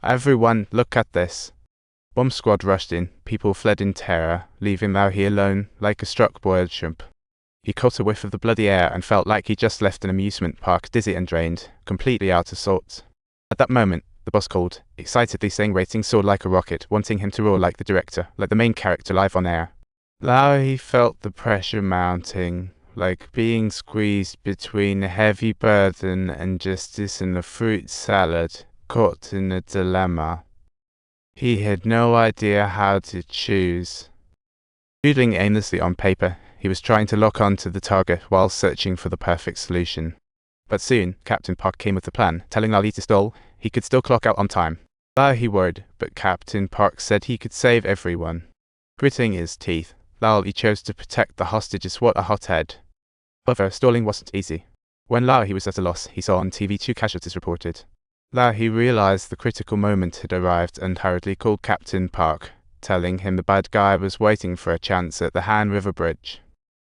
Everyone, look at this. Bomb squad rushed in, people fled in terror, leaving Lauhi alone like a struck boiled shrimp. He caught a whiff of the bloody air and felt like he just left an amusement park, dizzy and drained, completely out of sorts. At that moment, the boss called, excitedly saying ratings soared like a rocket, wanting him to roar like the director, like the main character live on air. Lauhi felt the pressure mounting, like being squeezed between a heavy burden and justice and a fruit salad, caught in a dilemma. He had no idea how to choose. Doodling aimlessly on paper, he was trying to lock on to the target while searching for the perfect solution. But soon, Captain Park came with a plan, telling Lauhi to stall, he could still clock out on time. Lauhi worried, but Captain Park said he could save everyone. Gritting his teeth, Lauhi chose to protect the hostages. What a hothead. However, stalling wasn't easy. When Lauhi was at a loss, he saw on TV 2 casualties reported. Lauhi realized the critical moment had arrived and hurriedly called Captain Park, telling him the bad guy was waiting for a chance at the Han River Bridge.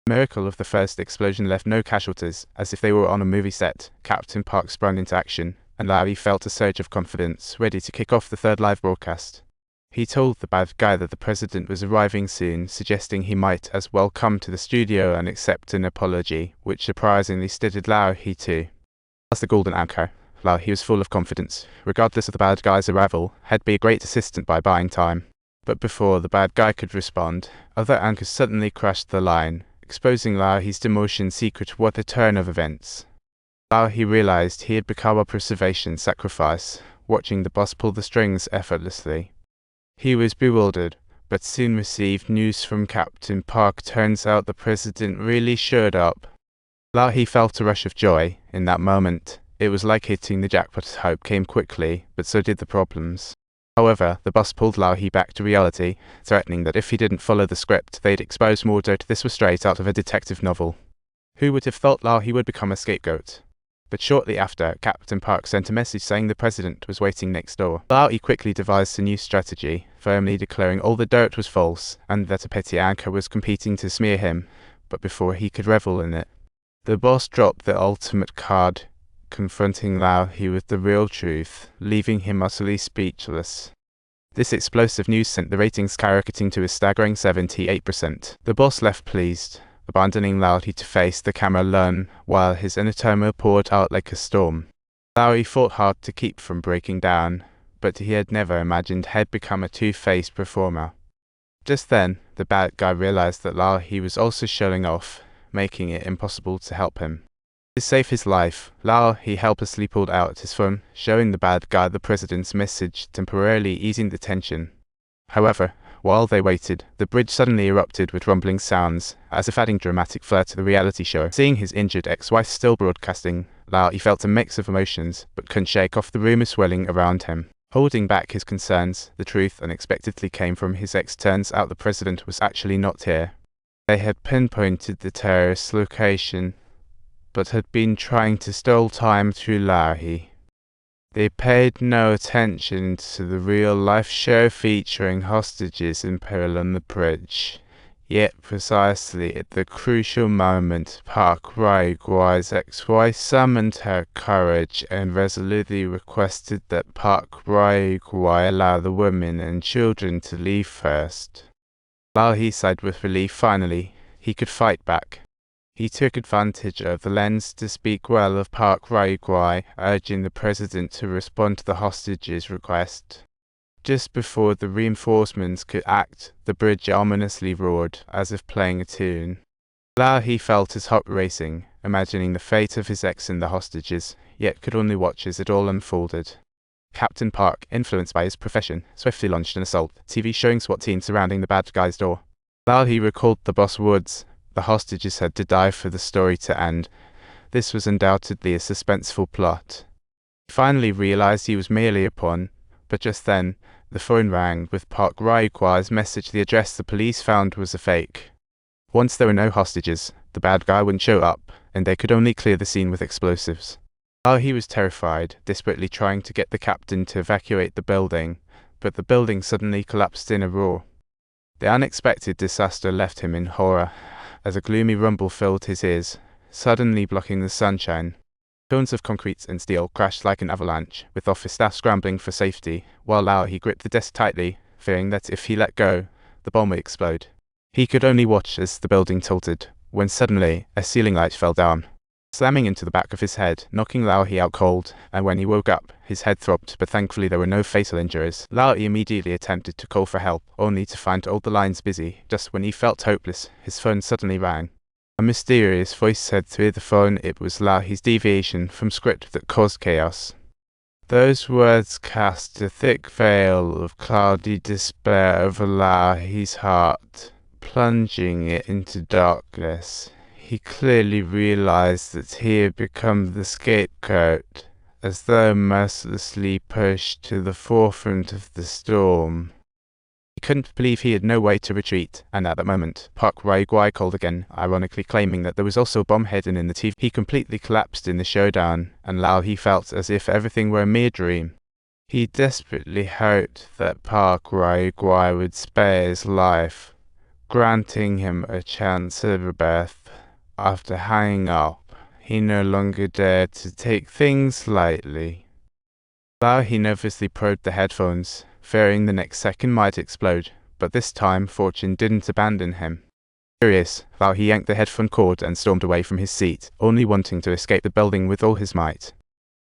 The miracle of the first explosion left no casualties. As if they were on a movie set, Captain Park sprang into action, and Lauhi felt a surge of confidence, ready to kick off the third live broadcast. He told the bad guy that the president was arriving soon, suggesting he might as well come to the studio and accept an apology, which surprisingly steadied Lauhi too. As the golden anchor, Lauhi was full of confidence. Regardless of the bad guy's arrival, he'd be a great assistant by buying time. But before the bad guy could respond, other anchors suddenly crashed the line, exposing Lauhi's demotion secret. What a turn of events. Lauhi realized he had become a preservation sacrifice, watching the boss pull the strings effortlessly. He was bewildered, but soon received news from Captain Park. Turns out the president really showed up. Lauhi felt a rush of joy in that moment. It was like hitting the jackpot. Hope came quickly, but so did the problems. However, the boss pulled Lauhi back to reality, threatening that if he didn't follow the script, they'd expose more dirt. This was straight out of a detective novel. Who would have thought Lauhi would become a scapegoat? But shortly after, Captain Park sent a message saying the president was waiting next door. Lauhi quickly devised a new strategy, firmly declaring all the dirt was false, and that a petty anchor was competing to smear him. But before he could revel in it, the boss dropped the ultimate card, confronting Lauhi with the real truth, leaving him utterly speechless. This explosive news sent the ratings skyrocketing to a staggering 78%. The boss left pleased, abandoning Lauhi to face the camera alone, while his inner turmoil poured out like a storm. Lauhi fought hard to keep from breaking down, but he had never imagined he'd become a two-faced performer. Just then, the bad guy realized that Lauhi was also showing off, making it impossible to help him. To save his life, Lauhi helplessly pulled out his phone, showing the bad guy the president's message, temporarily easing the tension. However, while they waited, the bridge suddenly erupted with rumbling sounds, as if adding dramatic flair to the reality show. Seeing his injured ex-wife still broadcasting, Lauhi felt a mix of emotions, but couldn't shake off the rumors swelling around him. Holding back his concerns, the truth unexpectedly came from his ex. Turns out the president was actually not here. They had pinpointed the terrorist's location, but had been trying to steal time through Lauhi. They paid no attention to the real-life show featuring hostages in peril on the bridge. Yet precisely at the crucial moment, Park Ryuguai's ex-wife summoned her courage and resolutely requested that Park Ryuguai allow the women and children to leave first. Lauhi sighed with relief. Finally, he could fight back. He took advantage of the lens to speak well of Park Ryuguai, urging the president to respond to the hostages' request. Just before the reinforcements could act, the bridge ominously roared, as if playing a tune. Lauhi felt his heart racing, imagining the fate of his ex and the hostages, yet could only watch as it all unfolded. Captain Park, influenced by his profession, swiftly launched an assault, TV showing SWAT team surrounding the bad guy's door. Lauhi recalled the boss words, "The hostages had to die for the story to end." This was undoubtedly a suspenseful plot. He finally realized he was merely a pawn, but just then, the phone rang with Park Ryuguai's message. The address the police found was a fake. Once there were no hostages, the bad guy wouldn't show up, and they could only clear the scene with explosives. Lauhi was terrified, desperately trying to get the captain to evacuate the building, but the building suddenly collapsed in a roar. The unexpected disaster left him in horror, as a gloomy rumble filled his ears, suddenly blocking the sunshine. Cones of concrete and steel crashed like an avalanche, with office staff scrambling for safety, while Lao he gripped the desk tightly, fearing that if he let go, the bomb would explode. He could only watch as the building tilted, when suddenly a ceiling light fell down, slamming into the back of his head, knocking Lao He out cold, and when he woke up, his head throbbed, but thankfully there were no fatal injuries. Lao He immediately attempted to call for help, only to find all the lines busy. Just when he felt hopeless, his phone suddenly rang. A mysterious voice said through the phone it was Lao He's deviation from script that caused chaos. Those words cast a thick veil of cloudy despair over Lao He's heart, plunging it into darkness. He clearly realized that he had become the scapegoat, as though mercilessly pushed to the forefront of the storm. He couldn't believe he had no way to retreat, and at that moment, Park Raiguai called again, ironically claiming that there was also a bomb hidden in the TV. He completely collapsed in the showdown, and Lao He felt as if everything were a mere dream. He desperately hoped that Park Raiguai would spare his life, granting him a chance at rebirth. After hanging up, he no longer dared to take things lightly. Lao He nervously probed the headphones, fearing the next second might explode, but this time fortune didn't abandon him. Furious, Lao He yanked the headphone cord and stormed away from his seat, only wanting to escape the building with all his might.